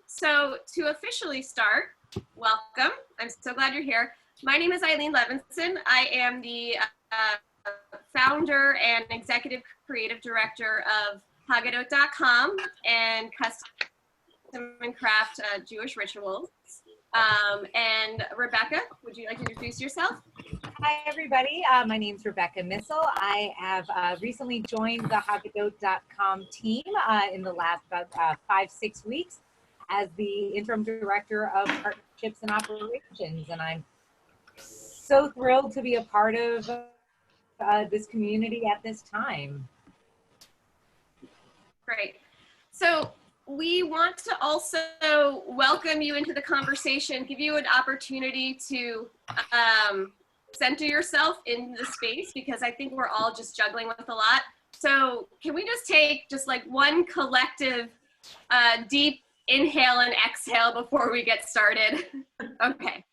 So to officially start, welcome. I'm so glad you're here. My name is Eileen Levinson. I am the founder and executive creative director of haggadah.com and custom and craft Jewish rituals. And Rebecca, would you like to introduce yourself? Hi, everybody. My name is Rebecca Missel. I have recently joined the haggadah.com team in the last about 5-6 weeks as the interim director of partnerships and operations. And I'm so thrilled to be a part of this community at this time. Great. So we want to also welcome you into the conversation, give you an opportunity to center yourself in the space, because I think we're all just juggling with a lot. So can we just take like one collective deep inhale and exhale before we get started? Okay.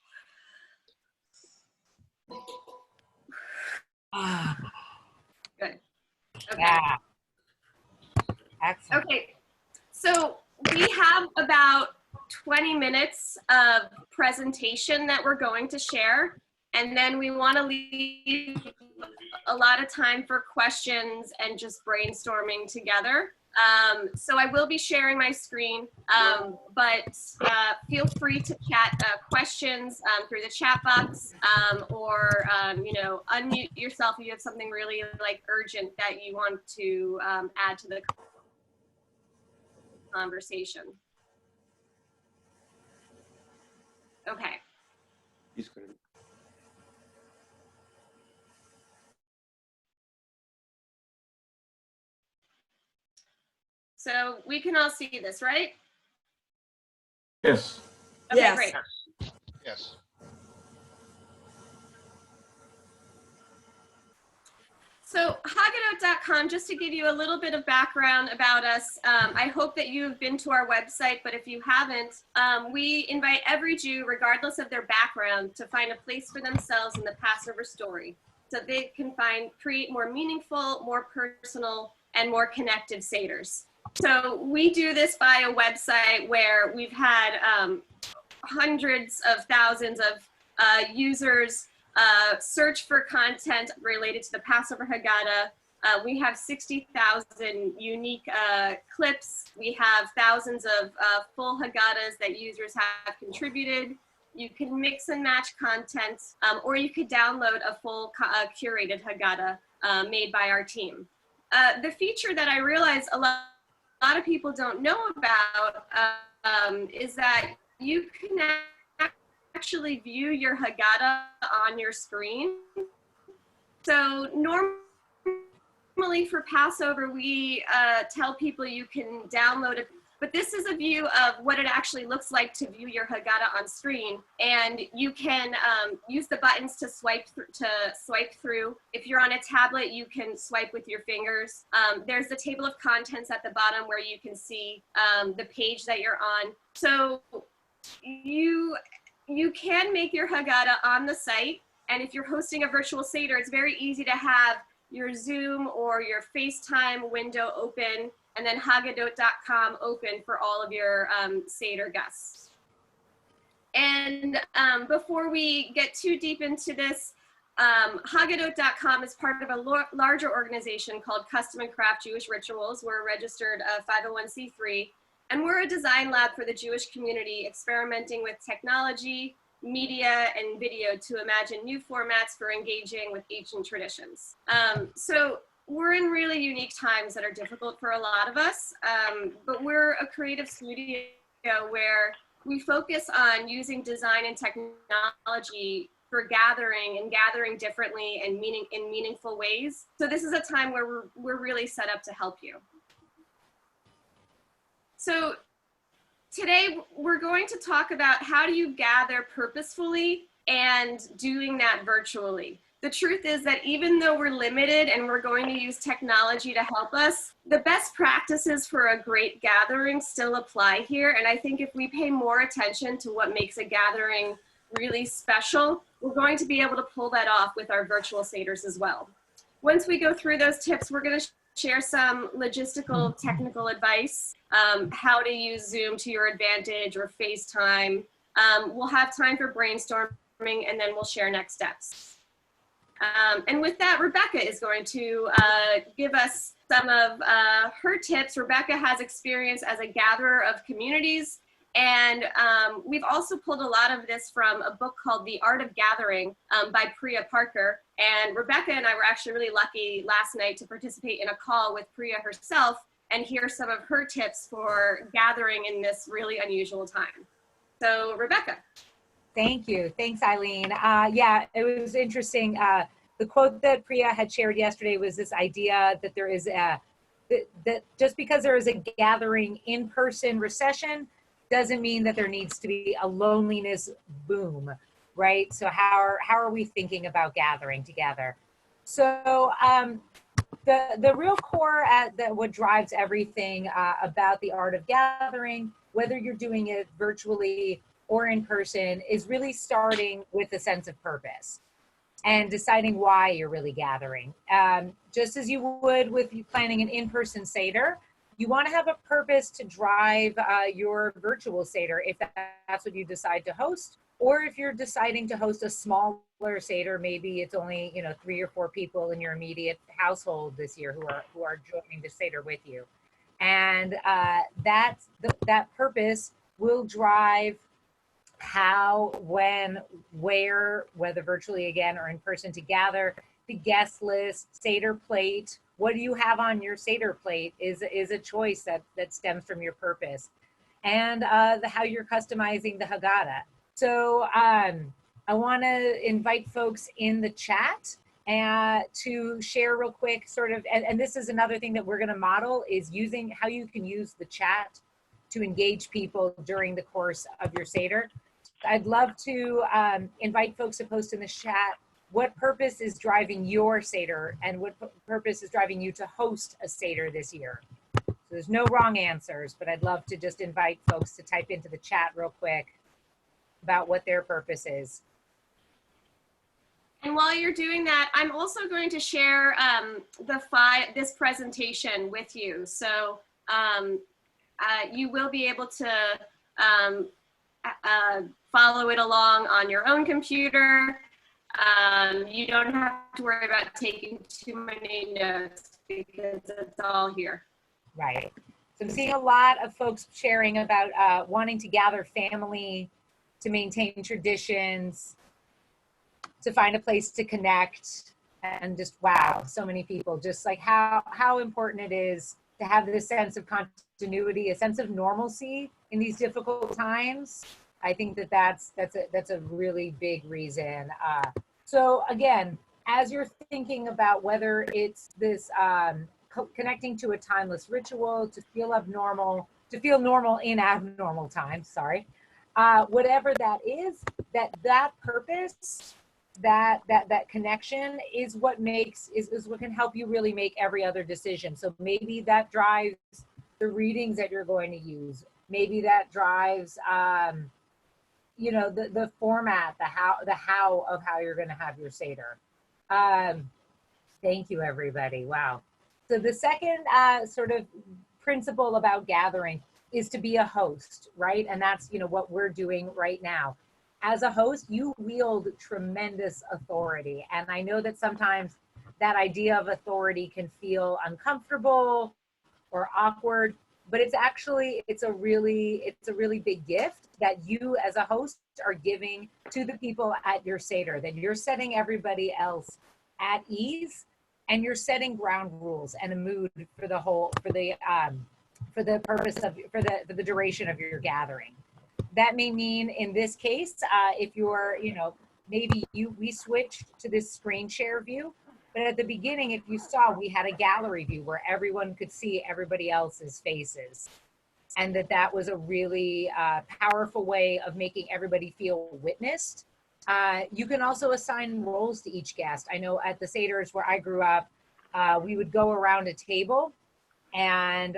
Good. Okay. Yeah. Excellent. Okay. So we have about 20 minutes of presentation that we're going to share, and then we want to leave a lot of time for questions and just brainstorming together. So I will be sharing my screen, but feel free to chat questions through the chat box, or you know, unmute yourself if you have something really like urgent that you want to add to the conversation. Okay. So we can all see this, right? Yes. Okay, Yes. great. Yes. So haggadah.com, just to give you a little bit of background about us, I hope that you've been to our website, but if you haven't, we invite every Jew, regardless of their background, to find a place for themselves in the Passover story, so they can create more meaningful, more personal, and more connected seders. So we do this by a website where we've had hundreds of thousands of users search for content related to the Passover haggadah. We have 60,000 unique clips. We have thousands of full haggadahs that users have contributed. You can mix and match content, or you could download a full curated haggadah made by our team. The feature that I realize a lot of people don't know about is that you can actually view your haggadah on your screen. So normally for Passover, we tell people you can download it, but this is a view of what it actually looks like to view your haggadah on screen. And you can use the buttons to swipe through. If you're on a tablet, you can swipe with your fingers. There's the table of contents at the bottom where you can see the page that you're on. So you can make your haggadah on the site, and if you're hosting a virtual seder, it's very easy to have your Zoom or your FaceTime window open, and then haggadah.com open for all of your seder guests. And before we get too deep into this, haggadah.com is part of a larger organization called Custom and Craft Jewish Rituals. We're a registered 501c3. And we're a design lab for the Jewish community, experimenting with technology, media, and video to imagine new formats for engaging with ancient traditions. So we're in really unique times that are difficult for a lot of us, but we're a creative studio where we focus on using design and technology for gathering differently and in meaningful ways. So this is a time where we're really set up to help you. So today we're going to talk about how do you gather purposefully and doing that virtually. The truth is that even though we're limited and we're going to use technology to help us, the best practices for a great gathering still apply here. And I think if we pay more attention to what makes a gathering really special, we're going to be able to pull that off with our virtual seders as well. Once we go through those tips, we're going to share some logistical technical advice, how to use Zoom to your advantage or FaceTime. We'll have time for brainstorming, and then we'll share next steps. And with that, Rebecca is going to give us some of her tips. Rebecca has experience as a gatherer of communities, and we've also pulled a lot of this from a book called The Art of Gathering by Priya Parker. And Rebecca and I were actually really lucky last night to participate in a call with Priya herself and hear some of her tips for gathering in this really unusual time. So Rebecca. Thank you. Thanks, Eileen. Yeah, it was interesting. The quote that Priya had shared yesterday was this idea that there is that just because there is a gathering in-person recession doesn't mean that there needs to be a loneliness boom, right? So how are we thinking about gathering together? So the real core that what drives everything about the art of gathering, whether you're doing it virtually or in person, is really starting with a sense of purpose and deciding why you're really gathering. Just as you would with you planning an in-person seder, you want to have a purpose to drive your virtual seder if that's what you decide to host, or if you're deciding to host a smaller seder, maybe it's only 3 or 4 people in your immediate household this year who are joining the seder with you, and that purpose will drive how, when, where, whether virtually again or in person, to gather, the guest list, seder plate. What do you have on your seder plate is a choice that stems from your purpose, and how you're customizing the haggadah. So I want to invite folks in the chat to share real quick, sort of, and this is another thing that we're going to model, is using how you can use the chat to engage people during the course of your seder. I'd love to invite folks to post in the chat what purpose is driving your seder and what purpose is driving you to host a seder this year. So there's no wrong answers, but I'd love to just invite folks to type into the chat real quick about what their purpose is. And while you're doing that, I'm also going to share this presentation with you. So you will be able to follow it along on your own computer. You don't have to worry about taking too many notes because it's all here. Right. So I'm seeing a lot of folks sharing about wanting to gather family, to maintain traditions, to find a place to connect, and just, wow, so many people, just like how important it is to have this sense of continuity, a sense of normalcy in these difficult times. I think that's a really big reason. So again, as you're thinking about whether it's this connecting to a timeless ritual, to feel abnormal, to feel normal in abnormal times, sorry, whatever that is, that purpose, that connection is what makes is what can help you really make every other decision. So maybe that drives the readings that you're going to use. Maybe that drives the format, the how of how you're going to have your seder. Thank you, everybody. Wow. So the second sort of principle about gathering is to be a host, right? And that's what we're doing right now. As a host, you wield tremendous authority. And I know that sometimes that idea of authority can feel uncomfortable or awkward, but it's a really big gift that you as a host are giving to the people at your seder, that you're setting everybody else at ease, and you're setting ground rules and a mood for the duration of your gathering. That may mean, in this case, if you're, we switched to this screen share view, but at the beginning, if you saw, we had a gallery view where everyone could see everybody else's faces. And that was a really powerful way of making everybody feel witnessed. You can also assign roles to each guest. I know at the seders where I grew up, we would go around a table and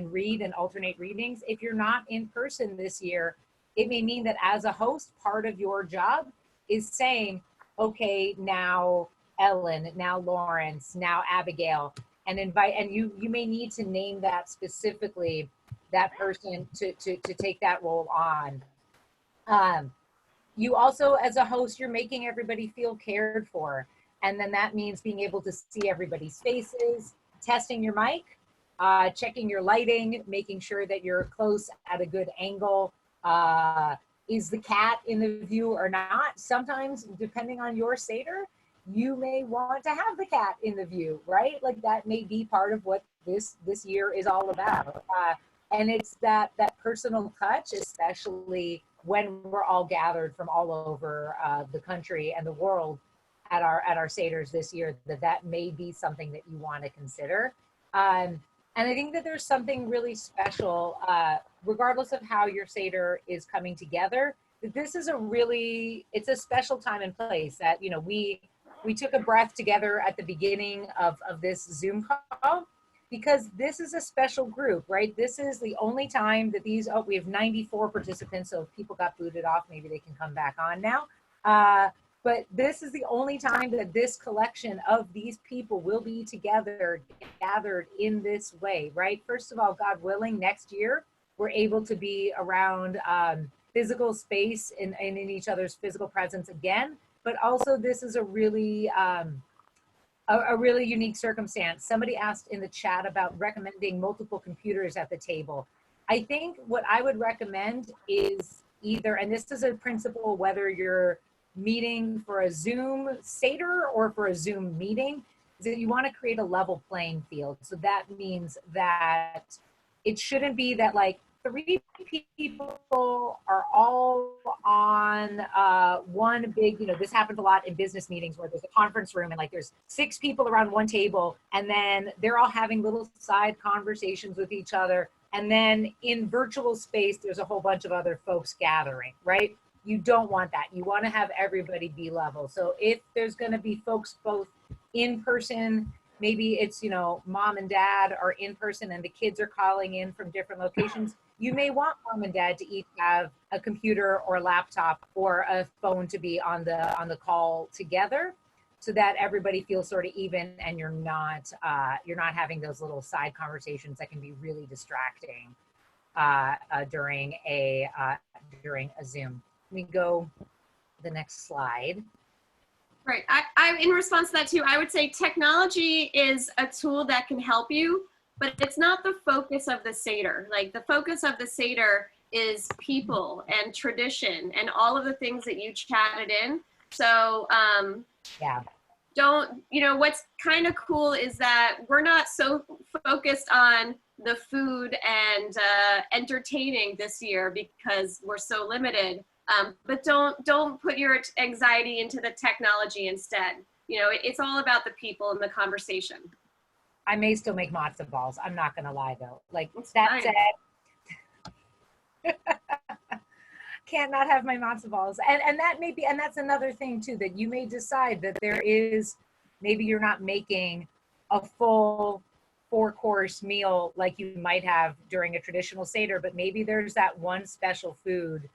read and alternate readings. If you're not in person this year, it may mean that as a host, part of your job is saying, okay, now Ellen, now Lawrence, now Abigail, and invite, and you may need to name that specifically, that person to take that role on. You also, as a host, you're making everybody feel cared for. And then that means being able to see everybody's faces, testing your mic, checking your lighting, making sure that you're close at a good angle. Is the cat in the view or not? Sometimes, depending on your seder, you may want to have the cat in the view, right? Like that may be part of what this year is all about. And it's that personal touch, especially when we're all gathered from all over the country and the world at our seders this year, that may be something that you want to consider. And I think that there's something really special, regardless of how your seder is coming together. This is it's a special time and place that, you know, we took a breath together at the beginning of this Zoom call, because this is a special group, right? This is the only time that we have 94 participants, so if people got booted off, maybe they can come back on now. But this is the only time that this collection of these people will be together, gathered in this way, right? First of all, God willing, next year, we're able to be around physical space and in each other's physical presence again. But also this is a really unique circumstance. Somebody asked in the chat about recommending multiple computers at the table. I think what I would recommend is either, and this is a principle whether you're meeting for a Zoom seder or for a Zoom meeting, is that you want to create a level playing field. So that means that it shouldn't be that like 3 people are all on one big, you know, this happens a lot in business meetings where there's a conference room and like there's 6 people around one table, and then they're all having little side conversations with each other. And then in virtual space, there's a whole bunch of other folks gathering, right? You don't want that. You want to have everybody be level. So if there's going to be folks both in person, maybe it's, you know, mom and dad are in person and the kids are calling in from different locations, you may want mom and dad to each have a computer or a laptop or a phone to be on the call together, so that everybody feels sort of even and you're not having those little side conversations that can be really distracting during a Zoom. Let me go to the next slide. Right. I in response to that too, I would say technology is a tool that can help you, but it's not the focus of the seder. Like the focus of the seder is people and tradition and all of the things that you chatted in. So yeah. Don't, you know, what's kind of cool is that we're not so focused on the food and entertaining this year because we're so limited. But don't put your anxiety into the technology instead. You know, it's all about the people and the conversation. I may still make matzo balls. I'm not gonna lie though. Like That's that fine. said, can't not have my matzo balls. And that may be, and that's another thing too, that you may decide that there is, maybe you're not making a full 4-course meal like you might have during a traditional seder, but maybe there's that one special food.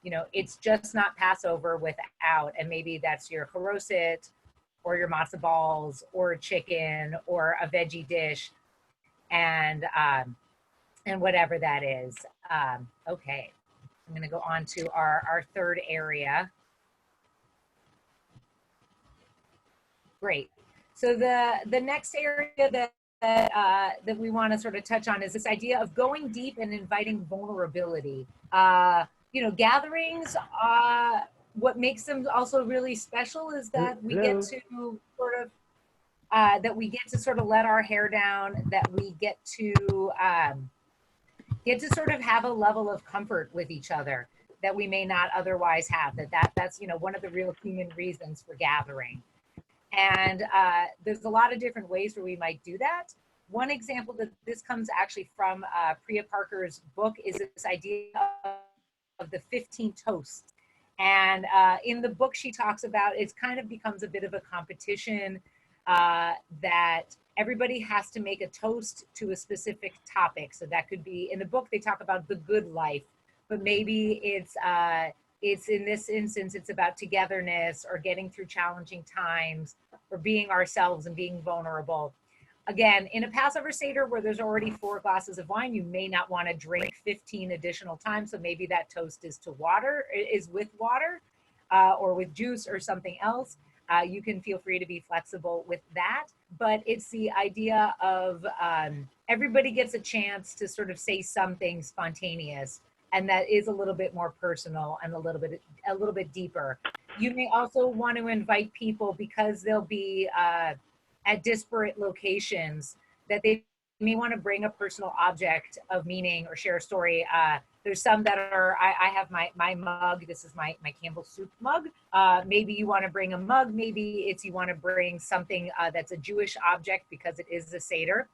You know, it's just not Passover without, and maybe that's your haroset or your matzo balls or chicken or a veggie dish, and whatever that is. Okay, I'm going to go on to our third area. Great. So the next area that we want to sort of touch on is this idea of going deep and inviting vulnerability. You know, gatherings, what makes them also really special is that we get to sort of let our hair down, that we get to sort of have a level of comfort with each other that we may not otherwise have. That's you know, one of the real human reasons for gathering. And there's a lot of different ways where we might do that. One example that this comes actually from Priya Parker's book is this idea of the 15 toasts. And in the book she talks about, it kind of becomes a bit of a competition that everybody has to make a toast to a specific topic. So that could be, in the book they talk about the good life, but maybe it's in this instance, it's about togetherness or getting through challenging times or being ourselves and being vulnerable. Again, in a Passover Seder where there's already 4 glasses of wine, you may not want to drink 15 additional times. So maybe that toast is with water, or with juice or something else. You can feel free to be flexible with that. But it's the idea of everybody gets a chance to sort of say something spontaneous, and that is a little bit more personal and a little bit deeper. You may also want to invite people, because they'll be at disparate locations, that they may want to bring a personal object of meaning or share a story. There's some that are, I have my mug. This is my Campbell soup mug. Maybe you want to bring a mug. Maybe it's you want to bring something that's a Jewish object because it is a seder.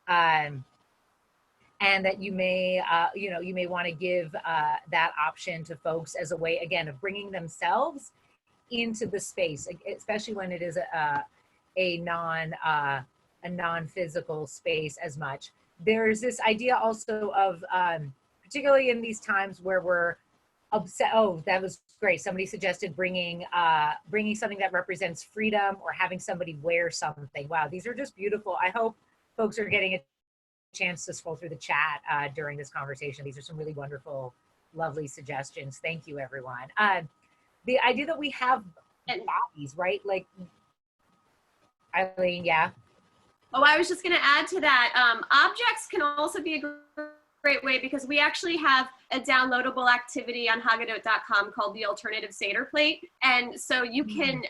And that you may want to give that option to folks as a way, again, of bringing themselves into the space, especially when it is a non-physical space as much. There's this idea also of, particularly in these times where we're upset. Oh, that was great. Somebody suggested bringing something that represents freedom, or having somebody wear something. Wow, these are just beautiful. I hope folks are getting a chance to scroll through the chat during this conversation. These are some really wonderful, lovely suggestions. Thank you, everyone. The idea that we have bodies, right? Like, Eileen, yeah. Oh, I was just going to add to that. Objects can also be a great way, because we actually have a downloadable activity on haggadah.com called the Alternative Seder Plate. And so you can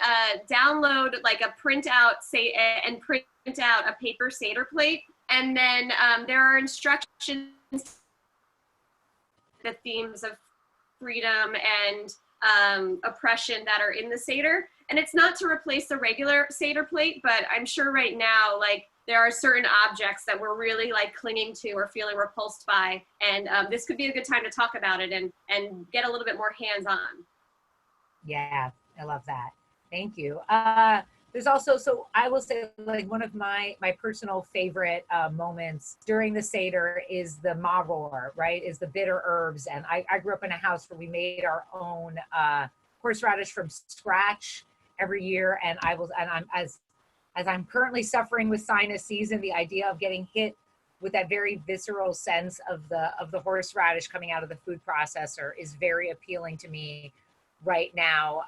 download like a printout and print out a paper Seder plate. And then there are instructions, the themes of freedom and oppression that are in the Seder. And it's not to replace the regular Seder plate, but I'm sure right now, like, there are certain objects that we're really like clinging to or feeling repulsed by. And this could be a good time to talk about it and get a little bit more hands-on. Yeah, I love that. Thank you. There's also, so I will say, like, one of my personal favorite moments during the Seder is the maror, right? Is the bitter herbs. And I grew up in a house where we made our own horseradish from scratch every year. And I'm as I'm currently suffering with sinus season, the idea of getting hit with that very visceral sense of the horseradish coming out of the food processor is very appealing to me right now.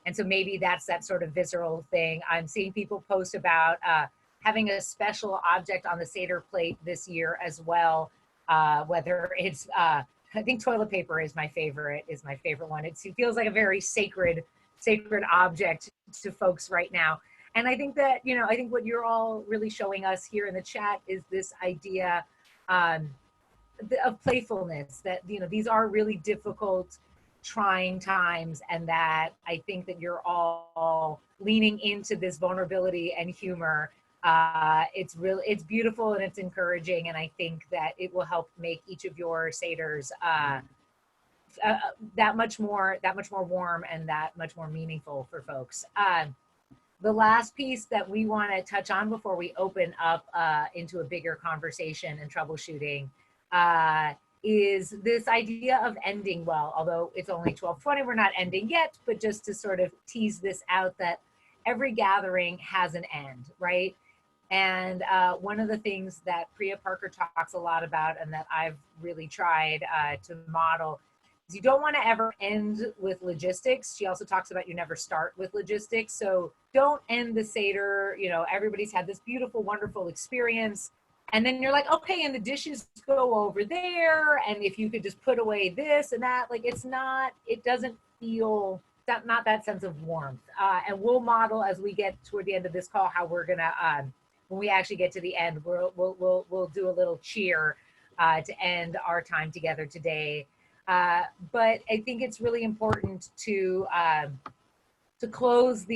And so maybe that's that sort of visceral thing. I'm seeing people post about having a special object on the Seder plate this year as well. Whether it's, I think toilet paper is my favorite one. It feels like a very sacred object to folks right now. And I think that, I think what you're all really showing us here in the chat is this idea of playfulness, that, these are really difficult, trying times, and that I think that you're all leaning into this vulnerability and humor. It's beautiful and it's encouraging, and I think that it will help make each of your seders that much more warm and that much more meaningful for folks. The last piece that we want to touch on before we open up into a bigger conversation and troubleshooting is this idea of ending well. Although it's only 12:20, we're not ending yet, but just to sort of tease this out, that every gathering has an end, right? And one of the things that Priya Parker talks a lot about, and that I've really tried to model, is you don't want to ever end with logistics. She also talks about you never start with logistics. So don't end the Seder, everybody's had this beautiful, wonderful experience. And then you're like, okay, and the dishes go over there. And if you could just put away this and that, like, it doesn't feel, not that sense of warmth. And we'll model as we get toward the end of this call, how we're gonna, when we actually get to the end, we'll do a little cheer to end our time together today. But I think it's really important to close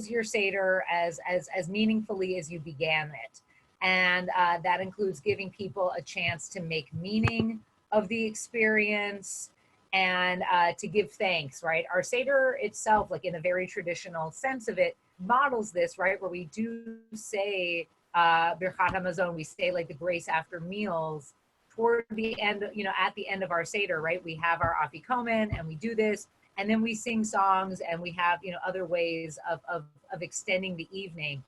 your Seder as meaningfully as you began it. And that includes giving people a chance to make meaning of the experience and to give thanks, right? Our Seder itself, like in a very traditional sense of it, models this, right? Where we do say Birchat Hamazon, we say like the grace after meals toward the end, at the end of our Seder, right? We have our Afikomen and we do this, and then we sing songs, and we have, other ways of extending the evening.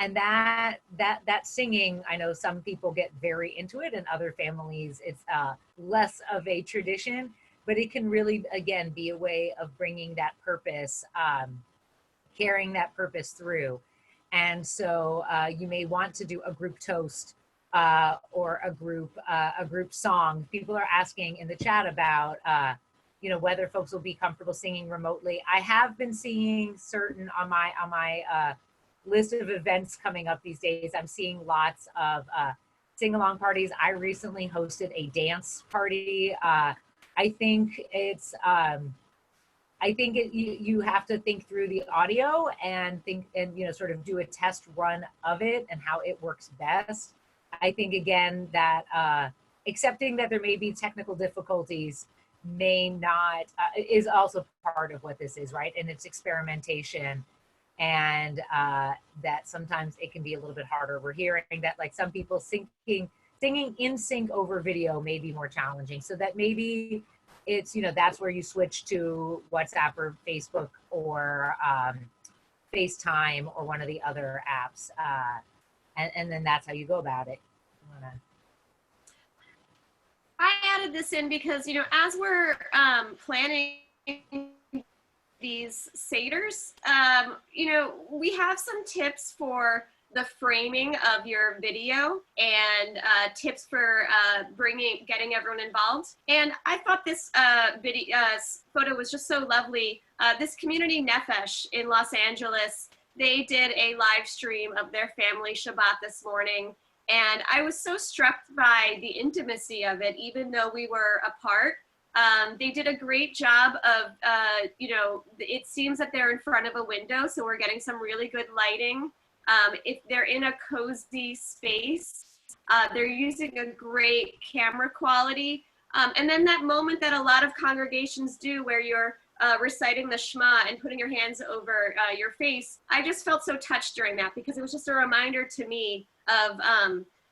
And that singing, I know some people get very into it, and other families it's less of a tradition, but it can really, again, be a way of bringing that purpose, carrying that purpose through. And so you may want to do a group toast or a group song. People are asking in the chat about whether folks will be comfortable singing remotely. I have been seeing certain on my list of events coming up these days. I'm seeing lots of sing-along parties. I recently hosted a dance party. I think it's you have to think through the audio and sort of do a test run of it and how it works best. I think, again, that accepting that there may be technical difficulties may not is also part of what this is, right? And it's experimentation, and that sometimes it can be a little bit harder. We're hearing that like some people singing in sync over video may be more challenging, so that maybe it's that's where you switch to WhatsApp or Facebook or FaceTime or one of the other apps, and then that's how you go about it. I added this in because, as we're planning these seders, we have some tips for the framing of your video and tips for getting everyone involved. And I thought this photo was just so lovely. This community Nefesh in Los Angeles, they did a live stream of their family Shabbat this morning. And I was so struck by the intimacy of it, even though we were apart. They did a great job of, it seems that they're in front of a window, so we're getting some really good lighting. If they're in a cozy space, they're using a great camera quality. And then that moment that a lot of congregations do where you're reciting the Shema and putting your hands over your face, I just felt so touched during that because it was just a reminder to me of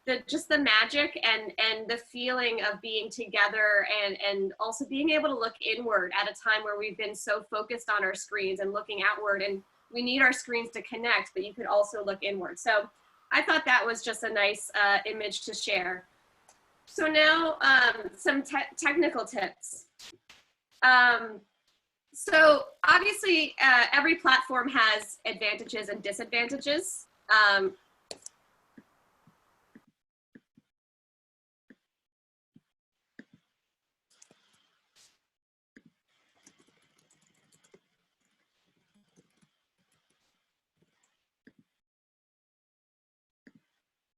the magic and the feeling of being together and also being able to look inward at a time where we've been so focused on our screens and looking outward, and we need our screens to connect, but you could also look inward. So I thought that was just a nice image to share. So now some technical tips. So obviously every platform has advantages and disadvantages.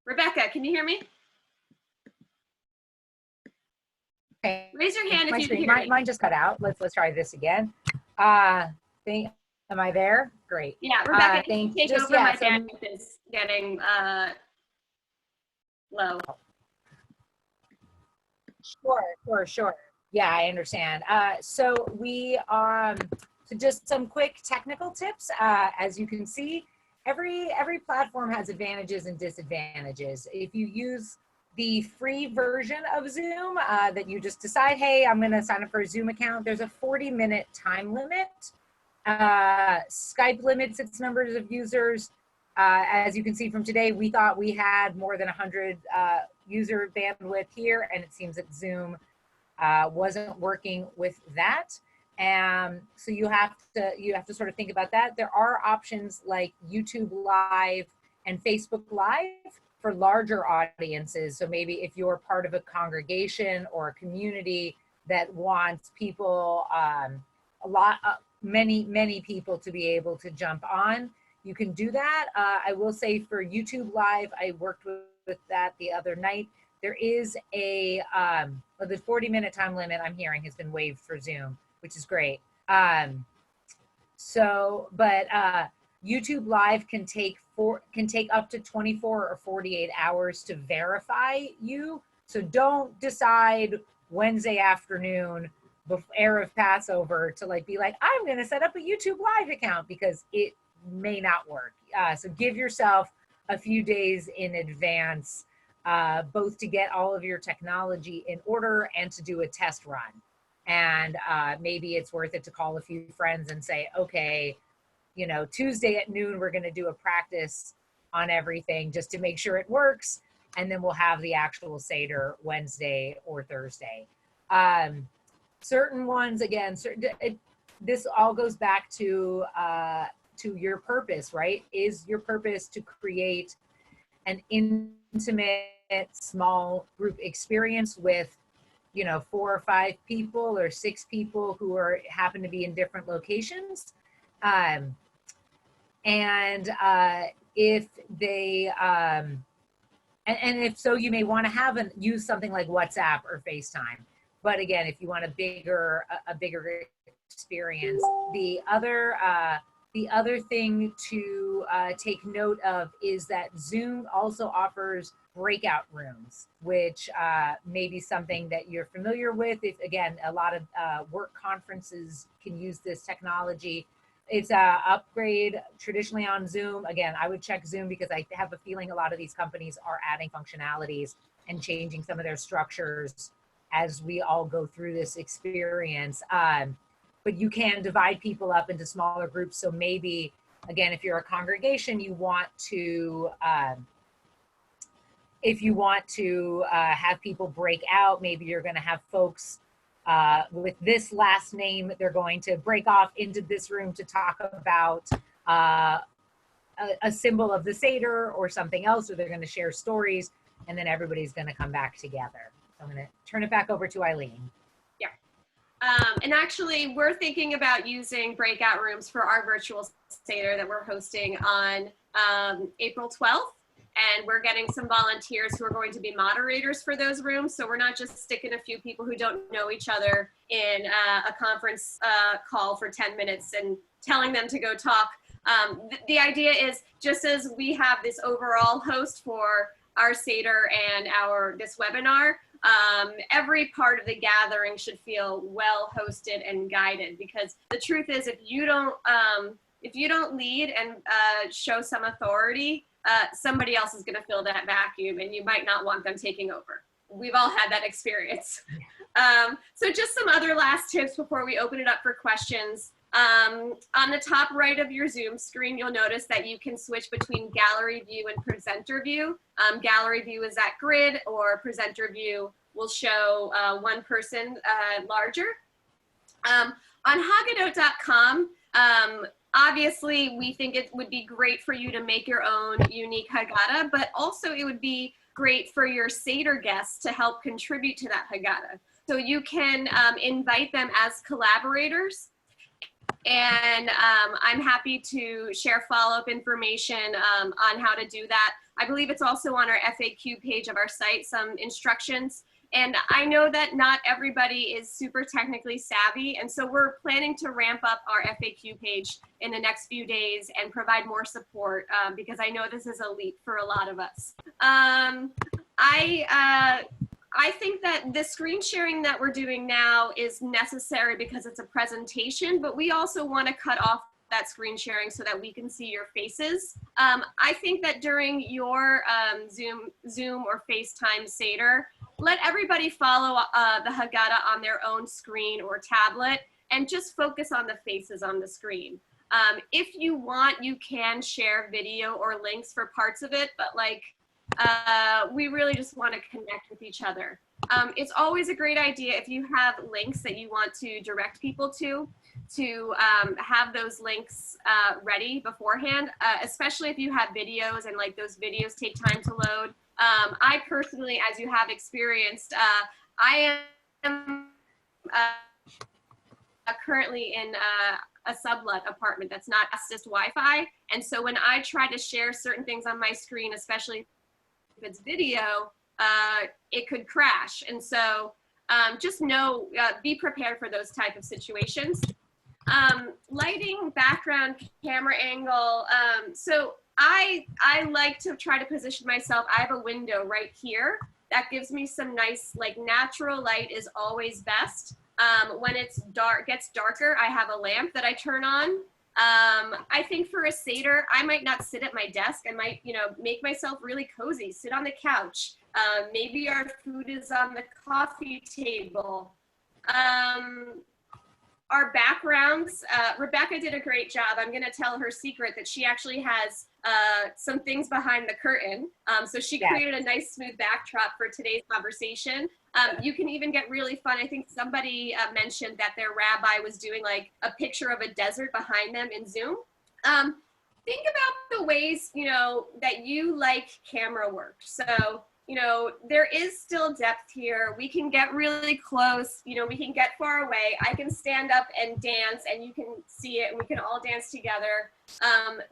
Rebecca, can you hear me? Okay. Raise your hand if you can hear me. Mine just cut out. Let's try this again. Am I there? Great. Yeah, Rebecca, take over. My bandwidth is getting low. Sure. Yeah, I understand. So just some quick technical tips. As you can see, every platform has advantages and disadvantages. If you use the free version of Zoom that you just decide, hey, I'm going to sign up for a Zoom account, there's a 40-minute time limit. Skype limits its numbers of users. As you can see from today, we thought we had more than 100 user bandwidth here, and it seems that Zoom wasn't working with that. So you have to sort of think about that. There are options like YouTube Live and Facebook Live for larger audiences. So maybe if you're part of a congregation or a community that wants people, many people to be able to jump on, you can do that. I will say for YouTube Live, I worked with that the other night. There is the 40-minute time limit I'm hearing has been waived for Zoom, which is great. YouTube Live can take up to 24 or 48 hours to verify you. So don't decide Wednesday afternoon Erev Passover to be like, I'm going to set up a YouTube Live account, because it may not work. So give yourself a few days in advance, both to get all of your technology in order and to do a test run. And maybe it's worth it to call a few friends and say, okay, Tuesday at noon, we're going to do a practice on everything just to make sure it works. And then we'll have the actual seder Wednesday or Thursday. Certain ones, again, this all goes back to your purpose, right? Is your purpose to create an intimate small group experience with 4 or 5 people or 6 people who happen to be in different locations? If they and if so, you may want to use something like WhatsApp or FaceTime. But again, if you want a bigger experience, the other thing to take note of is that Zoom also offers breakout rooms, which may be something that you're familiar with. If, again, a lot of work conferences can use this technology. It's an upgrade traditionally on Zoom. Again, I would check Zoom because I have a feeling a lot of these companies are adding functionalities and changing some of their structures as we all go through this experience. But you can divide people up into smaller groups. So maybe, again, if you're a congregation, you want to, have people break out, maybe you're going to have folks with this last name, they're going to break off into this room to talk about a symbol of the seder or something else, or they're going to share stories, and then everybody's going to come back together. So I'm going to turn it back over to Eileen. And actually, we're thinking about using breakout rooms for our virtual seder that we're hosting on April 12th. And we're getting some volunteers who are going to be moderators for those rooms. So we're not just sticking a few people who don't know each other in a conference call for 10 minutes and telling them to go talk. The idea is, just as we have this overall host for our seder and this webinar, every part of the gathering should feel well hosted and guided, because the truth is, if you don't lead and show some authority, somebody else is going to fill that vacuum, and you might not want them taking over. We've all had that experience. So just some other last tips before we open it up for questions. On the top right of your Zoom screen, you'll notice that you can switch between gallery view and presenter view. Gallery view is that grid, or presenter view will show one person larger. On haggadah.com, obviously, we think it would be great for you to make your own unique haggadah, but also it would be great for your seder guests to help contribute to that haggadah. So you can invite them as collaborators, and I'm happy to share follow-up information on how to do that. I believe it's also on our FAQ page of our site, some instructions. And I know that not everybody is super technically savvy, and so we're planning to ramp up our FAQ page in the next few days and provide more support, because I know this is a leap for a lot of us. I think that the screen sharing that we're doing now is necessary because it's a presentation, but we also want to cut off that screen sharing so that we can see your faces. I think that during your Zoom or FaceTime Seder, let everybody follow the haggadah on their own screen or tablet and just focus on the faces on the screen. If you want, you can share video or links for parts of it, but we really just want to connect with each other. It's always a great idea if you have links that you want to direct people to have those links ready beforehand, especially if you have videos and those videos take time to load. I personally, as you have experienced, I am currently in a sublet apartment that's not fastest Wi-Fi, and so when I try to share certain things on my screen, especially if it's video, it could crash. And so just know, be prepared for those type of situations. Lighting, background, camera angle. So I like to try to position myself. I have a window right here that gives me some nice, natural light is always best. When it's gets darker, I have a lamp that I turn on. I think for a seder, I might not sit at my desk. I might, make myself really cozy, sit on the couch. Maybe our food is on the coffee table. our backgrounds, Rebecca did a great job. I'm going to tell her secret that she actually has some things behind the curtain. So she created a nice smooth backdrop for today's conversation. You can even get really fun. I think somebody mentioned that their rabbi was doing like a picture of a desert behind them in Zoom. Think about the ways, you know, that you like camera work. So, you know, there is still depth here. We can get really close, you know, we can get far away. I can stand up and dance and you can see it and we can all dance together.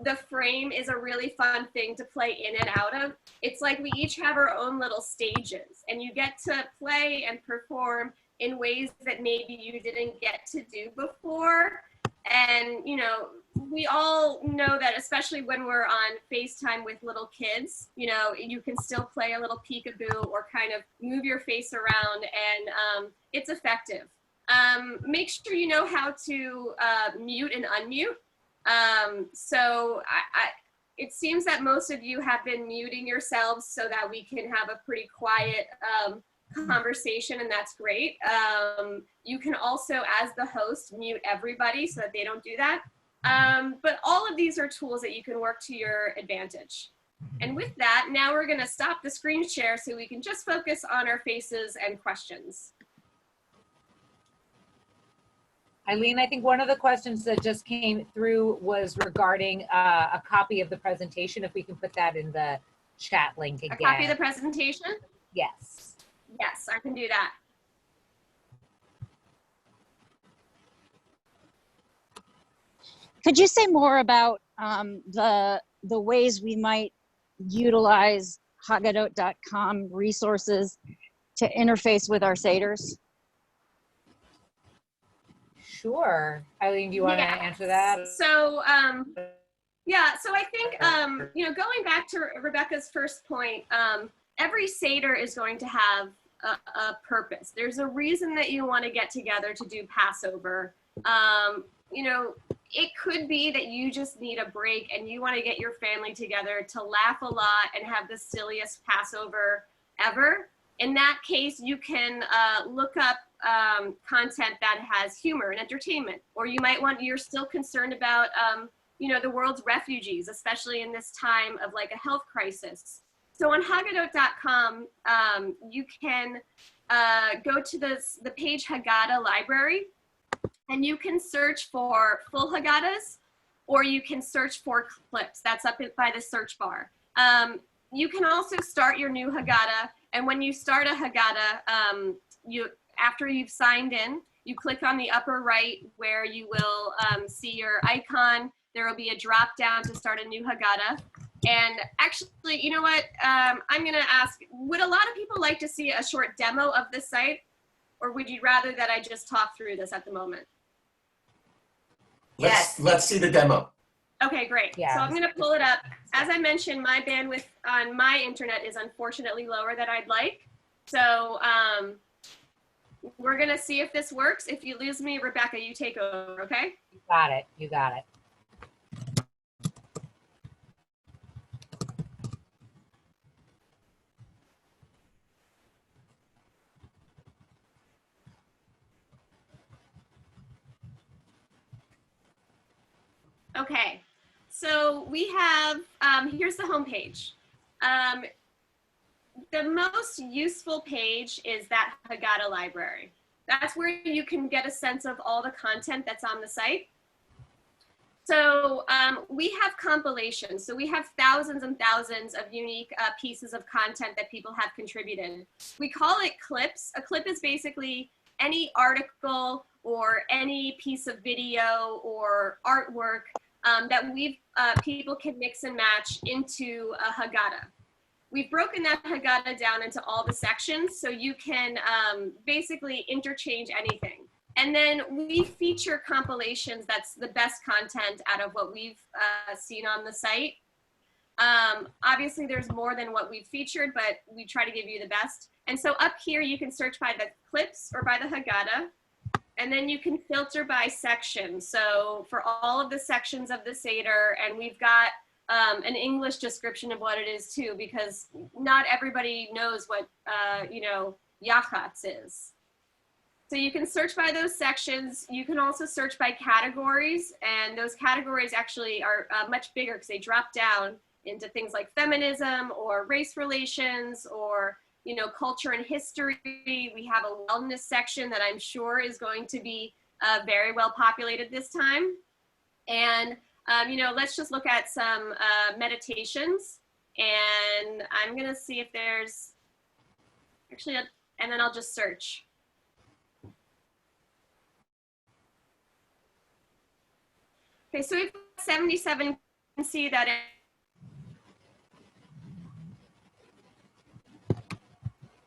The frame is a really fun thing to play in and out of. It's like we each have our own little stages and you get to play and perform in ways that maybe you didn't get to do before. And, you know, we all know that, especially when we're on FaceTime with little kids, you know, you can still play a little peekaboo or kind of move your face around, and it's effective. Make sure you know how to mute and unmute. So it seems that most of you have been muting yourselves so that we can have a pretty quiet conversation, and that's great. You can also, as the host, mute everybody so that they don't do that. But all of these are tools that you can work to your advantage. And with that, now we're going to stop the screen share so we can just focus on our faces and questions. Eileen, I think one of the questions that just came through was regarding a copy of the presentation. If we can put that in the chat link again. A copy of the presentation? Yes. Yes, I can do that. Could you say more about the ways we might utilize haggadah.com resources to interface with our seders? Sure. Eileen, do you want to answer that? So, yeah, so I think, you know, going back to Rebecca's first point, every seder is going to have a purpose. There's a reason that you want to get together to do Passover. You know, it could be that you just need a break and you want to get your family together to laugh a lot and have the silliest Passover ever. In that case, you can look up content that has humor and entertainment, or you might want, you're still concerned about, you know, the world's refugees, especially in this time of like a health crisis. So on haggadah.com, you can go to the page Haggadah library, and you can search for full haggadahs, or you can search for clips. That's up by the search bar. You can also start your new haggadah, and when you start a haggadah, after you've signed in, you click on the upper right where you will see your icon. There will be a drop down to start a new haggadah. And actually, you know what? I'm going to ask, would a lot of people like to see a short demo of this site, or would you rather that I just talk through this at the moment? Let's see the demo. Okay, great. Yeah. So I'm going to pull it up. As I mentioned, my bandwidth on my internet is unfortunately lower than I'd like. So we're going to see if this works. If you lose me, Rebecca, you take over, okay? You got it. You got it. Okay, so we have, here's the home page. The most useful page is that Haggadah library. That's where you can get a sense of all the content that's on the site. So we have compilations. So we have thousands and thousands of unique pieces of content that people have contributed. We call it clips. A clip is basically any article or any piece of video or artwork that people can mix and match into a haggadah. We've broken that haggadah down into all the sections, so you can basically interchange anything. And then we feature compilations that's the best content out of what we've seen on the site. Obviously, there's more than what we've featured, but we try to give you the best. And so up here, you can search by the clips or by the haggadah. And then you can filter by section. So for all of the sections of the seder, and we've got an English description of what it is too, because not everybody knows what, you know, yachatz is. So you can search by those sections. You can also search by categories, and those categories actually are much bigger because they drop down into things like feminism or race relations or, you know, culture and history. We have a wellness section that I'm sure is going to be very well populated this time. And, you know, let's just look at some meditations, and I'm gonna see if there's actually, and then I'll just search. Okay, so we've got 77. You can see that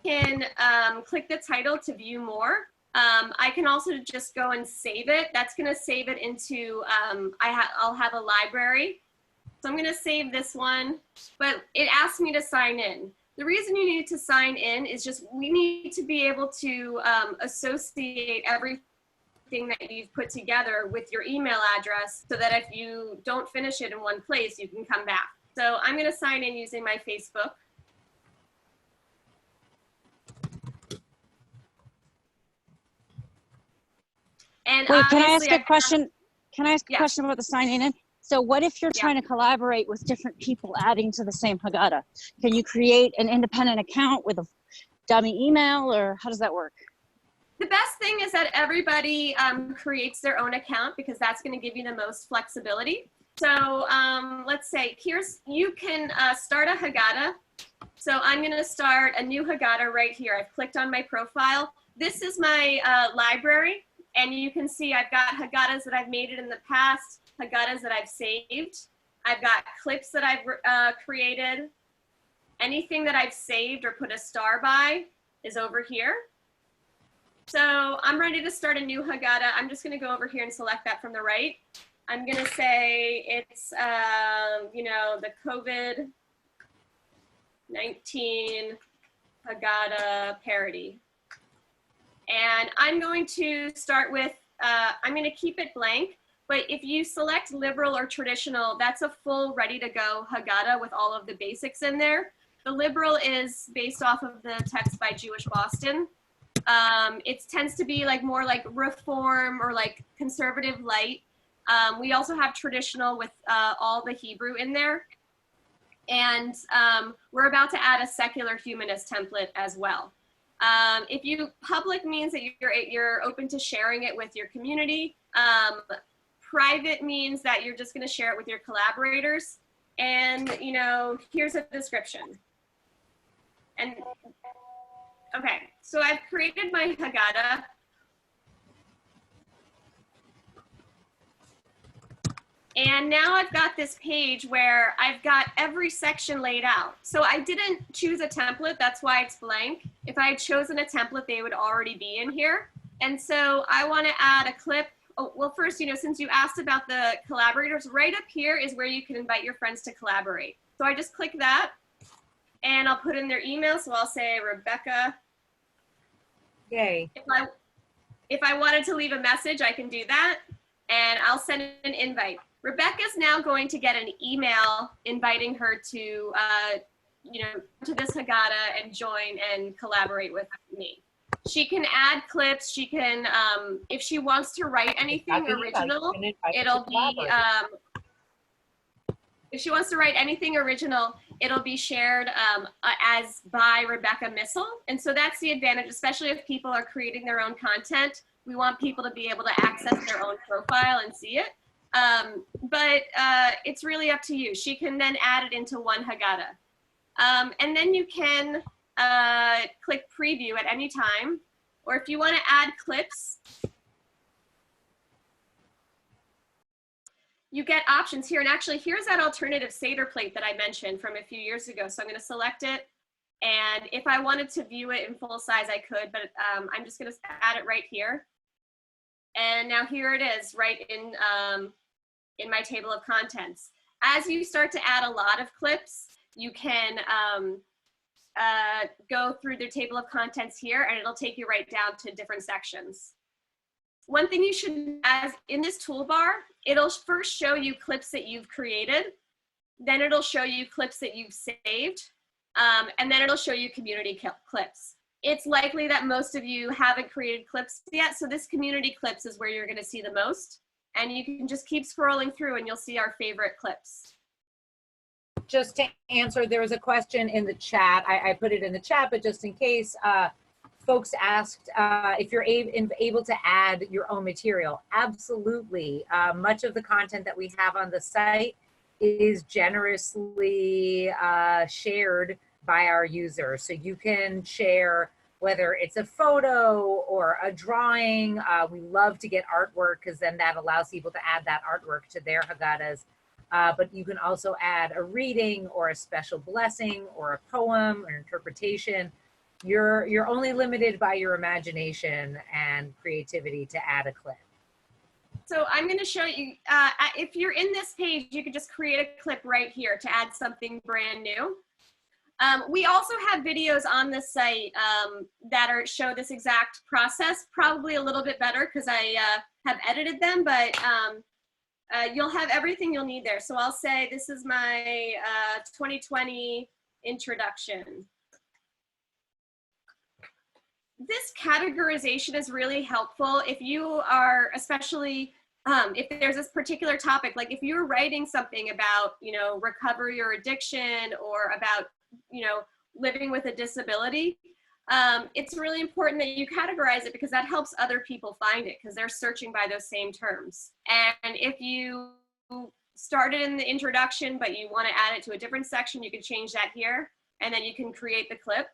can click the title to view more. I can also just go and save it. That's going to save it into, I'll have a library. So I'm going to save this one, but it asks me to sign in. The reason you need to sign in is just we need to be able to associate everything that you've put together with your email address so that if you don't finish it in one place, you can come back. So I'm going to sign in using my Facebook. And wait, can I ask a question? Can I ask a Yeah. question about the signing in? So what if you're trying to collaborate with different people adding to the same haggadah? Can you create an independent account with a dummy email, or how does that work? The best thing is that everybody creates their own account because that's going to give you the most flexibility. So let's say you can start a haggadah. So I'm going to start a new haggadah right here. I've clicked on my profile. This is my library, and you can see I've got haggadahs that I've made it in the past, haggadahs that I've saved. I've got clips that I've created. Anything that I've saved or put a star by is over here. So I'm ready to start a new haggadah. I'm just going to go over here and select that from the right. I'm going to say it's, you know, the COVID-19 haggadah parody. And I'm going to start with, I'm going to keep it blank. But if you select liberal or traditional, that's a full ready to go haggadah with all of the basics in there. The liberal is based off of the text by Jewish Boston. It tends to be like more like reform or like conservative light. We also have traditional with all the Hebrew in there. And we're about to add a secular humanist template as well. If you public means that you're open to sharing it with your community. Private means that you're just going to share it with your collaborators. And, you know, here's a description. And okay, so I've created my haggadah. And now I've got this page where I've got every section laid out. So I didn't choose a template, that's why it's blank. If I had chosen a template, they would already be in here. And so I want to add a clip. Oh, well, first, you know, since you asked about the collaborators, right up here is where you can invite your friends to collaborate. So I just click that. And I'll put in their email. So I'll say Rebecca. Yay. If I wanted to leave a message, I can do that. And I'll send an invite. Rebecca's now going to get an email inviting her to, you know, to this haggadah and join and collaborate with me. She can add clips. She can, if she wants to write anything original, it'll be, if she wants to write anything original, it'll be shared as by Rebecca Missel. And so that's the advantage, especially if people are creating their own content. We want people to be able to access their own profile and see it. But it's really up to you. She can then add it into one haggadah. And then you can click preview at any time. Or if you want to add clips, you get options here. And actually, here's that alternative seder plate that I mentioned from a few years ago. So I'm going to select it. And if I wanted to view it in full size, I could, but I'm just going to add it right here. And now here it is, right in my table of contents. As you start to add a lot of clips, you can go through the table of contents here, and it'll take you right down to different sections. One thing you should, as in this toolbar, it'll first show you clips that you've created, then it'll show you clips that you've saved, and then it'll show you community clips. it's likely that most of you haven't created clips yet. So this community clips is where you're going to see the most. And you can just keep scrolling through and you'll see our favorite clips. Just to answer, there was a question in the chat. I put it in the chat, but just in case, folks asked if you're able to add your own material. Absolutely. Much of the content that we have on the site is generously shared by our users. So you can share whether it's a photo or a drawing. We love to get artwork because then that allows people to add that artwork to their haggadahs. But you can also add a reading or a special blessing or a poem or interpretation. You're only limited by your imagination and creativity to add a clip. So I'm going to show you, if you're in this page, you can just create a clip right here to add something brand new. We also have videos on the site that show this exact process, probably a little bit better because I have edited them, but you'll have everything you'll need there. So I'll say this is my 2020 introduction. This categorization is really helpful if you are, especially if there's this particular topic, like if you're writing something about, you know, recovery or addiction or about, you know, living with a disability, it's really important that you categorize it because that helps other people find it because they're searching by those same terms. And if you started in the introduction, but you want to add it to a different section, you can change that here and then you can create the clip.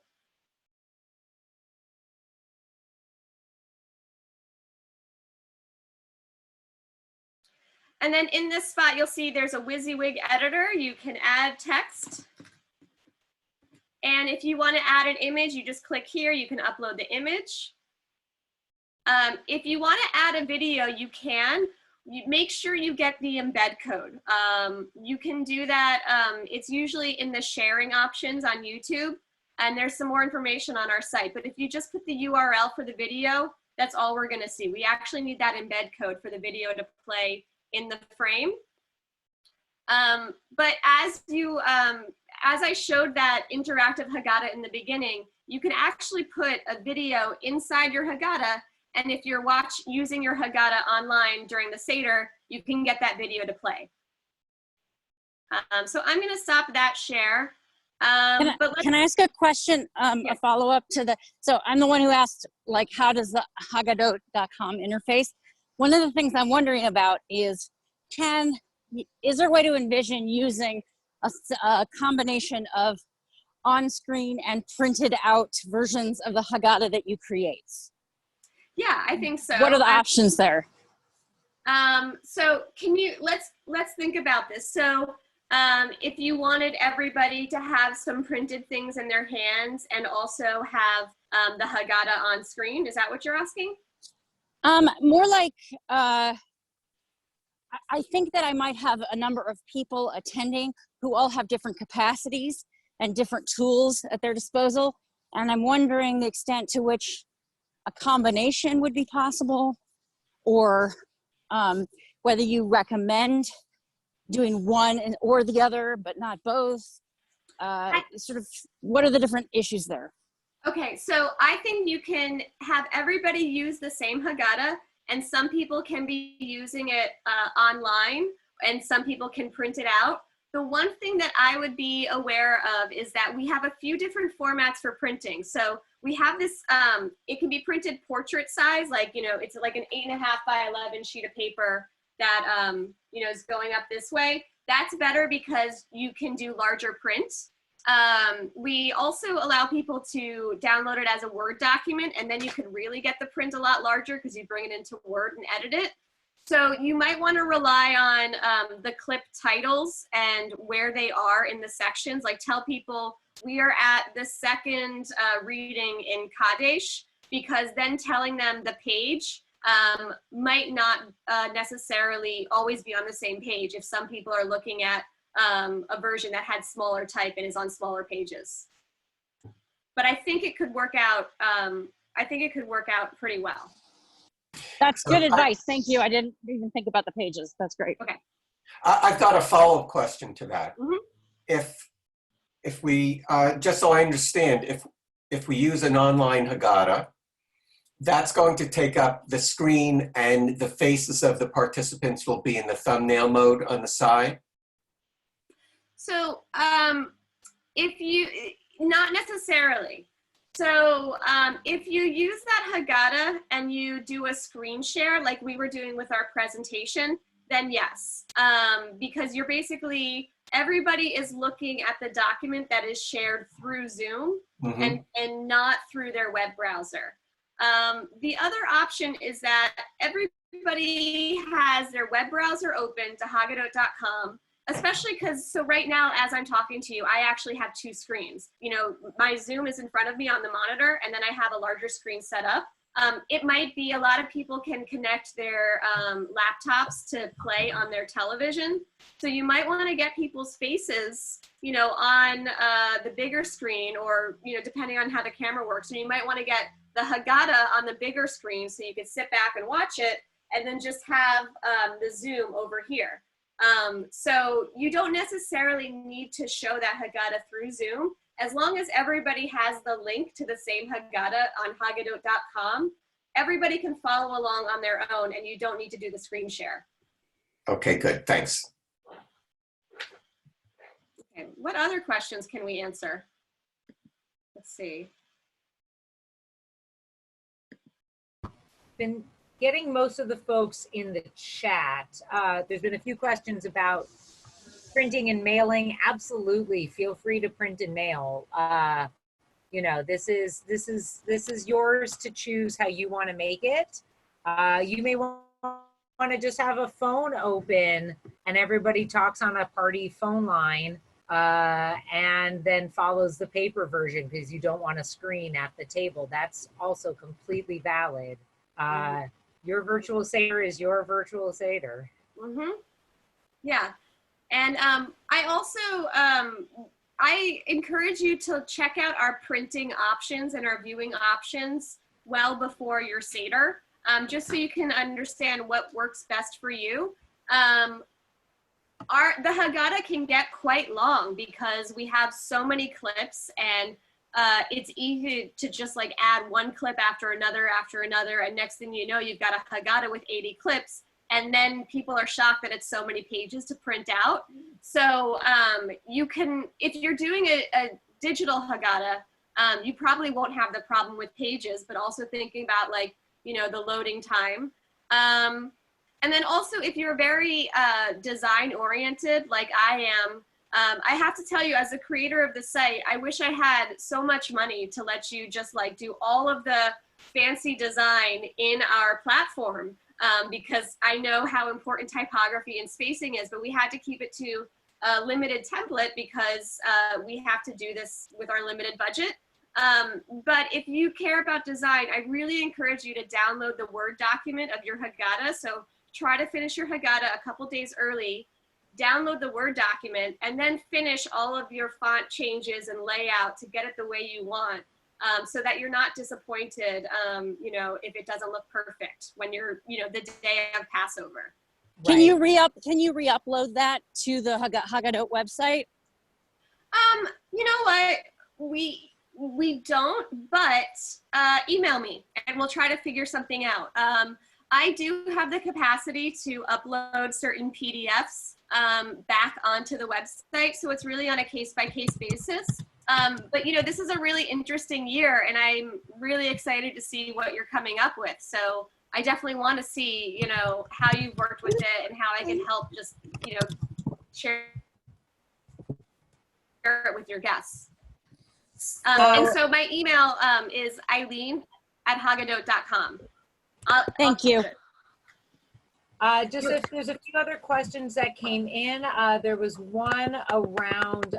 And then in this spot, you'll see there's a WYSIWYG editor. You can add text. And if you want to add an image, you just click here. You can upload the image. If you want to add a video, you can. You make sure you get the embed code. You can do that. It's usually in the sharing options on YouTube. And there's some more information on our site. But if you just put the URL for the video, that's all we're going to see. We actually need that embed code for the video to play in the frame. But as I showed that interactive haggadah in the beginning, you can actually put a video inside your haggadah, and if you're using your haggadah online during the seder, you can get that video to play. So I'm going to stop that share. Can I ask a question, yes. a follow-up to the, so I'm the one who asked, like, how does the haggadah.com interface? One of the things I'm wondering about is, is there a way to envision using a combination of on-screen and printed out versions of the haggadah that you create? Yeah, I think so. What are the options there? So let's think about this. So if you wanted everybody to have some printed things in their hands and also have the haggadah on screen, is that what you're asking? More like, I think that I might have a number of people attending who all have different capacities and different tools at their disposal. And I'm wondering the extent to which a combination would be possible, or whether you recommend doing one or the other, but not both. Sort of, what are the different issues there? Okay, so I think you can have everybody use the same haggadah, and some people can be using it online, and some people can print it out. The one thing that I would be aware of is that we have a few different formats for printing. So we have this, it can be printed portrait size, like, you know, it's like an 8.5 by 11 sheet of paper that, you know, is going up this way. That's better because you can do larger print. We also allow people to download it as a Word document, and then you can really get the print a lot larger because you bring it into Word and edit it. So you might want to rely on the clip titles and where they are in the sections. Like, tell people we are at the second reading in Kadesh, because then telling them the page might not necessarily always be on the same page if some people are looking at a version that had smaller type and is on smaller pages. But I think it could work out. I think it could work out pretty well. That's good advice. Thank you. I didn't even think about the pages. That's great. Okay. I've got a follow-up question to that. Mm-hmm. If we, just so I understand, if we use an online haggadah, that's going to take up the screen and the faces of the participants will be in the thumbnail mode on the side? So if you, not necessarily. So if you use that haggadah and you do a screen share like we were doing with our presentation, then yes, because you're basically, everybody is looking at the document that is shared through Zoom and not through their web browser. The other option is that everybody has their web browser open to haggadah.com, especially because, so right now, as I'm talking to you, I actually have two screens. You know, my Zoom is in front of me on the monitor, and then I have a larger screen set up. It might be a lot of people can connect their laptops to play on their television. So you might want to get people's faces, you know, on the bigger screen, or, you know, depending on how the camera works. And you might want to get the haggadah on the bigger screen so you can sit back and watch it, and then just have the Zoom over here. So you don't necessarily need to show that haggadah through Zoom. As long as everybody has the link to the same haggadah on haggadah.com, everybody can follow along on their own, and you don't need to do the screen share. Okay, good, thanks. Okay, what other questions can we answer? Let's see. Been getting most of the folks in the chat. There's been a few questions about printing and mailing. Absolutely, feel free to print and mail. You know, this is yours to choose how you want to make it. You may want to just have a phone open and everybody talks on a party phone line, and then follows the paper version because you don't want a screen at the table. That's also completely valid. Your virtual seder is your virtual seder. Yeah. And I also, I encourage you to check out our printing options and our viewing options well before your seder, just so you can understand what works best for you. The haggadah can get quite long because we have so many clips, and it's easy to just like add one clip after another, and next thing you know, you've got a haggadah with 80 clips. And then people are shocked that it's so many pages to print out. So you can, if you're doing a digital haggadah, you probably won't have the problem with pages, but also thinking about, like, you know, the loading time. And then also, if you're very design oriented, like I am, I have to tell you, as a creator of the site, I wish I had so much money to let you just like do all of the fancy design in our platform. Because I know how important typography and spacing is, but we had to keep it to a limited template because we have to do this with our limited budget. But if you care about design, I really encourage you to download the Word document of your haggadah. So try to finish your haggadah a couple days early, download the Word document, and then finish all of your font changes and layout to get it the way you want. So that you're not disappointed, you know, if it doesn't look perfect when you're, you know, the day of Passover. Can you re-upload that to the Haggadah website? You know what, we don't, but email me and we'll try to figure something out. I do have the capacity to upload certain PDFs back onto the website, so it's really on a case-by-case basis. But, you know, this is a really interesting year, and I'm really excited to see what you're coming up with. So I definitely want to see, you know, how you've worked with it and how I can help just, you know, share it with your guests. And so my email is eileen@haggadah.com. Thank you. Just if there's a few other questions that came in. There was one around,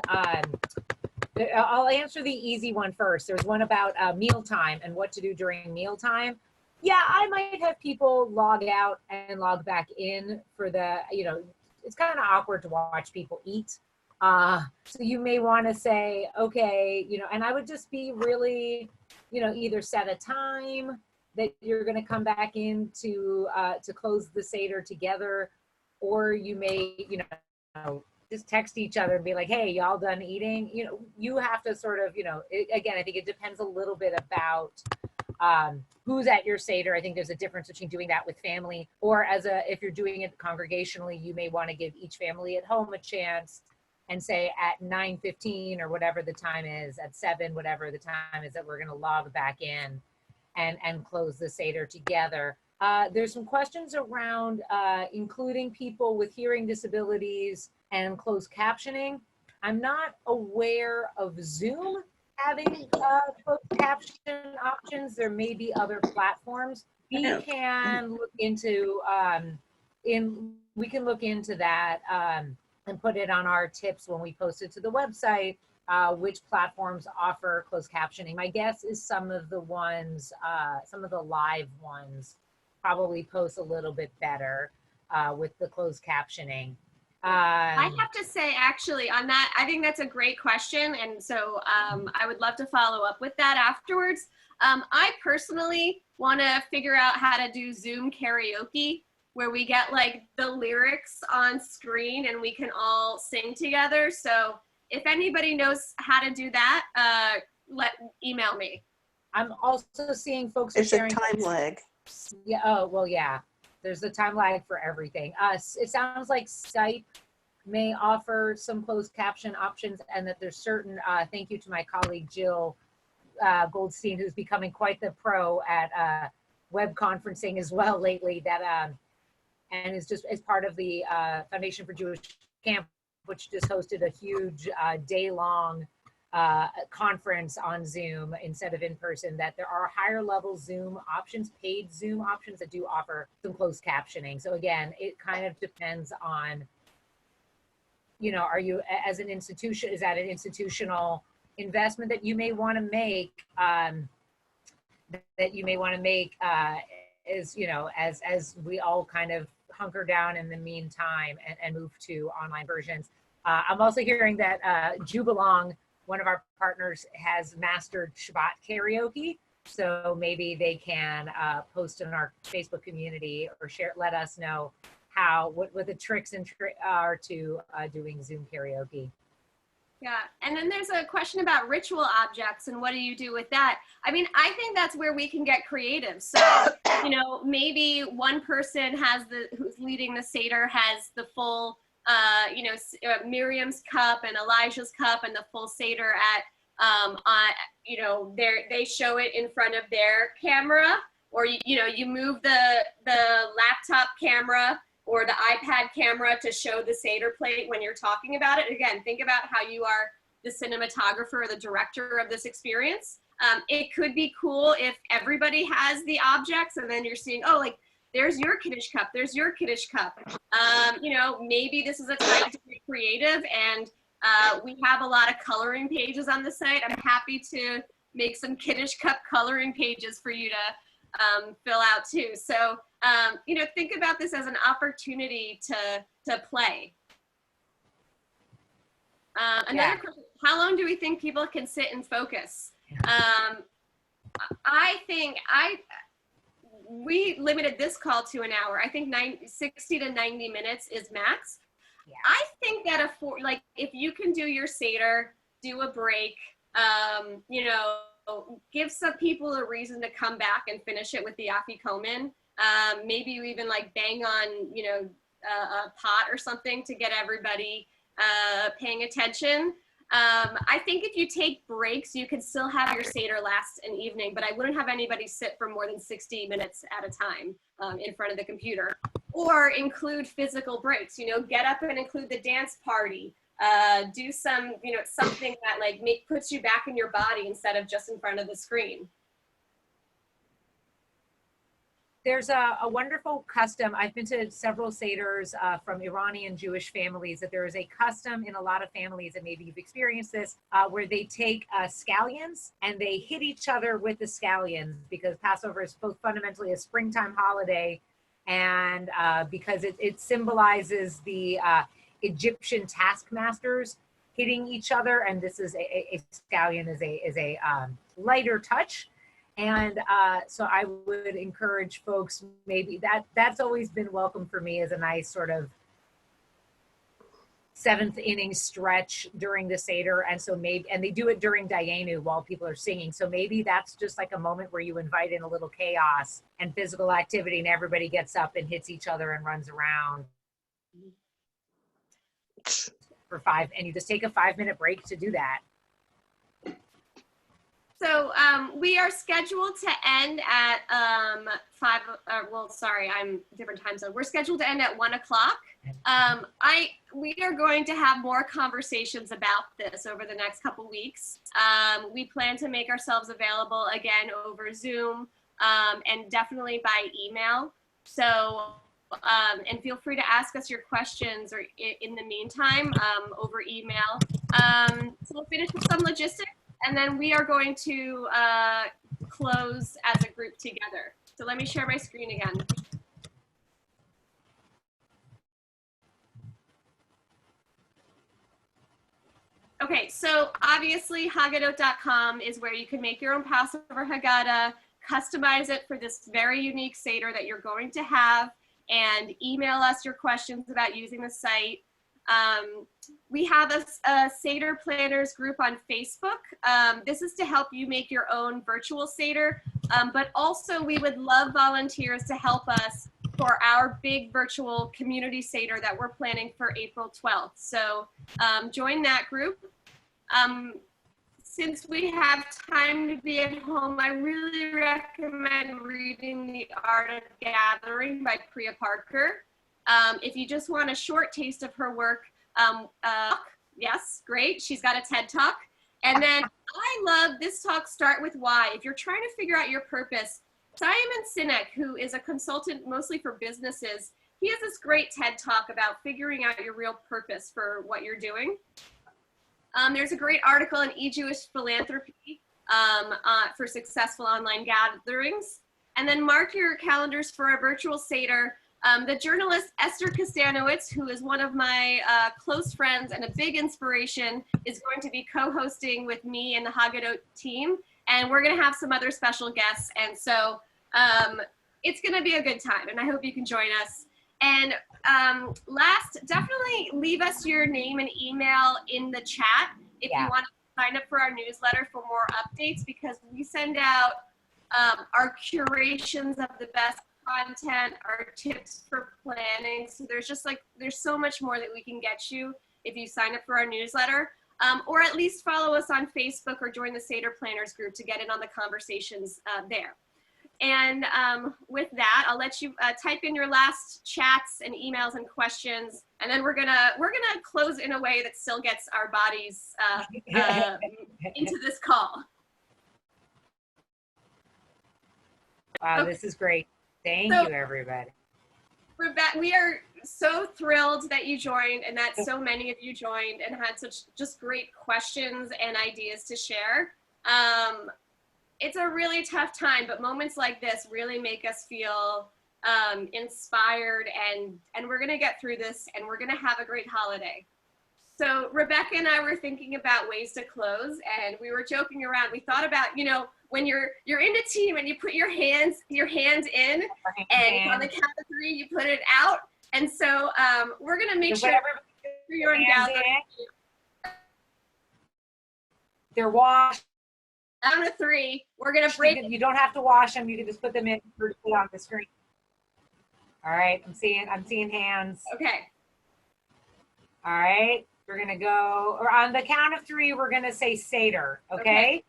I'll answer the easy one first. There's one about mealtime and what to do during mealtime. Yeah, I might have people log out and log back in for the, you know, it's kind of awkward to watch people eat. So you may want to say, okay, you know, and I would just be really, you know, either set a time that you're going to come back in to close the seder together, or you may, you know, just text each other and be like, hey, y'all done eating? You know, you have to sort of, again, I think it depends a little bit about who's at your seder. I think there's a difference between doing that with family, or if you're doing it congregationally, you may want to give each family at home a chance and say at 9:15 or whatever the time is, at 7, whatever the time is, that we're going to log back in and close the seder together. There's some questions around including people with hearing disabilities and closed captioning. I'm not aware of Zoom having closed caption options. There may be other platforms. We can look into that and put it on our tips when we post it to the website. Which platforms offer closed captioning? My guess is some of the live ones probably post a little bit better with the closed captioning. I have to say, actually, on that, I think that's a great question. And so I would love to follow up with that afterwards. I personally want to figure out how to do Zoom karaoke, where we get like the lyrics on screen and we can all sing together. So if anybody knows how to do that, email me. I'm also seeing folks It's sharing a time lag. Yeah. Oh, well, yeah. There's a time lag for everything. It sounds like Skype may offer some closed caption options, and that there's certain, thank you to my colleague, Jill Goldstein, who's becoming quite the pro at web conferencing as well lately, that and is just as part of the Foundation for Jewish Camp, which just hosted a huge day-long conference on Zoom instead of in person, that there are higher level Zoom options, paid Zoom options that do offer some closed captioning. So again, it kind of depends on, are you, as an institution, is that an institutional investment that you may want to make, as we all kind of hunker down in the meantime and move to online versions. I'm also hearing that Jubilong, one of our partners, has mastered Shabbat karaoke. So maybe they can post in our Facebook community or let us know what the tricks are to doing Zoom karaoke. Yeah, and then there's a question about ritual objects and what do you do with that? I mean, I think that's where we can get creative. So, maybe one person who's leading the Seder has the full, Miriam's cup and Elijah's cup and the full Seder they show it in front of their camera, or, you move the laptop camera or the iPad camera to show the Seder plate when you're talking about it. Again, think about how you are the cinematographer or the director of this experience. It could be cool if everybody has the objects and then you're seeing, there's your Kiddush cup, there's your Kiddush cup. Maybe this is a time to be creative, and we have a lot of coloring pages on the site. I'm happy to make some Kiddush cup coloring pages for you to fill out too. So, think about this as an opportunity to play. Another question, how long do we think people can sit and focus? I think we limited this call to an hour. I think 60 to 90 minutes is max. Yeah. I think that if you can do your Seder, do a break, give some people a reason to come back and finish it with the afikomen. Maybe you even bang on, a pot or something to get everybody paying attention. I think if you take breaks, you can still have your Seder last an evening, but I wouldn't have anybody sit for more than 60 minutes at a time in front of the computer. Or include physical breaks, get up and include the dance party. Do some, something that puts you back in your body instead of just in front of the screen. There's a wonderful custom. I've been to several Seders from Iranian Jewish families, that there is a custom in a lot of families, and maybe you've experienced this, where they take scallions and they hit each other with the scallions, because Passover is both fundamentally a springtime holiday, and because it symbolizes the Egyptian taskmasters hitting each other, and this is a scallion is a lighter touch. And so I would encourage folks, maybe that's always been welcome for me as a nice sort of seventh inning stretch during the seder, and so maybe, and they do it during Dayenu while people are singing. So maybe that's just like a moment where you invite in a little chaos and physical activity, and everybody gets up and hits each other and runs around for 5, and you just take a 5-minute break to do that. So we are scheduled to end at 5. Well, sorry, I'm different time zone. We're scheduled to end at 1 o'clock. We are going to have more conversations about this over the next couple weeks. We plan to make ourselves available again over Zoom and definitely by email. So, and feel free to ask us your questions or in the meantime over email. So we'll finish with some logistics, and then we are going to close as a group together. So let me share my screen again. Okay, so obviously haggadah.com is where you can make your own Passover haggadah, customize it for this very unique seder that you're going to have, and email us your questions about using the site. We have a Seder Planners group on Facebook. This is to help you make your own virtual Seder, but also we would love volunteers to help us for our big virtual community Seder that we're planning for April 12th. So join that group. Since we have time to be at home, I really recommend reading The Art of Gathering by Priya Parker. If you just want a short taste of her work, yes, great. She's got a TED Talk. And then I love this talk, Start With Why. If you're trying to figure out your purpose, Simon Sinek, who is a consultant mostly for businesses, he has this great TED Talk about figuring out your real purpose for what you're doing. There's a great article in E-Jewish Philanthropy for successful online gatherings. And then mark your calendars for a virtual Seder. The journalist Esther Kastanowitz, who is one of my close friends and a big inspiration, is going to be co-hosting with me and the Haggadah team. And we're going to have some other special guests. And so it's going to be a good time. And I hope you can join us. And last, definitely leave us your name and email in the chat if you want to sign up for our newsletter for more updates, because we send out our curations of the best content, our tips for planning. So there's so much more that we can get you if you sign up for our newsletter, or at least follow us on Facebook or join the Seder Planners group to get in on the conversations there. And with that, I'll let you type in your last chats and emails and questions, and then we're gonna close in a way that still gets our bodies into this call. Wow, okay. This is great. Thank you, everybody. Rebecca, we are so thrilled that you joined and that so many of you joined and had such just great questions and ideas to share. It's a really tough time, but moments like this really make us feel inspired, and we're gonna get through this, and we're gonna have a great holiday. So Rebecca and I were thinking about ways to close, and we were joking around. We thought about, when you're in a team and you put your hands in, and on the count of 3 you put it out. And so we're gonna make sure you're in gathering. They're washed. Down to 3, we're gonna break. You don't have to wash them. You can just put them in on the screen. All right, I'm seeing hands. Okay. All right, we're gonna go, or on the count of 3, we're gonna say Seder. Okay.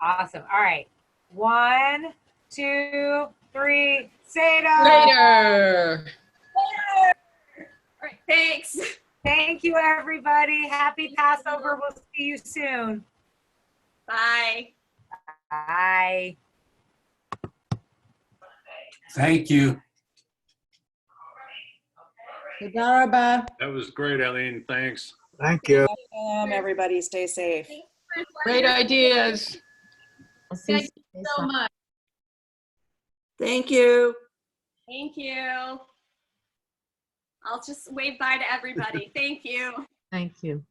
Awesome. All right. 1, 2, 3. Seder. Later. All right. Thanks. Thank you, everybody. Happy Passover. We'll see you soon. Bye. Bye. Thank you. That was great, Eileen. Thanks. Thank you. Everybody stay safe. Great ideas. Thank you so much. Thank you. Thank you. I'll just wave bye to everybody. Thank you. Thank you.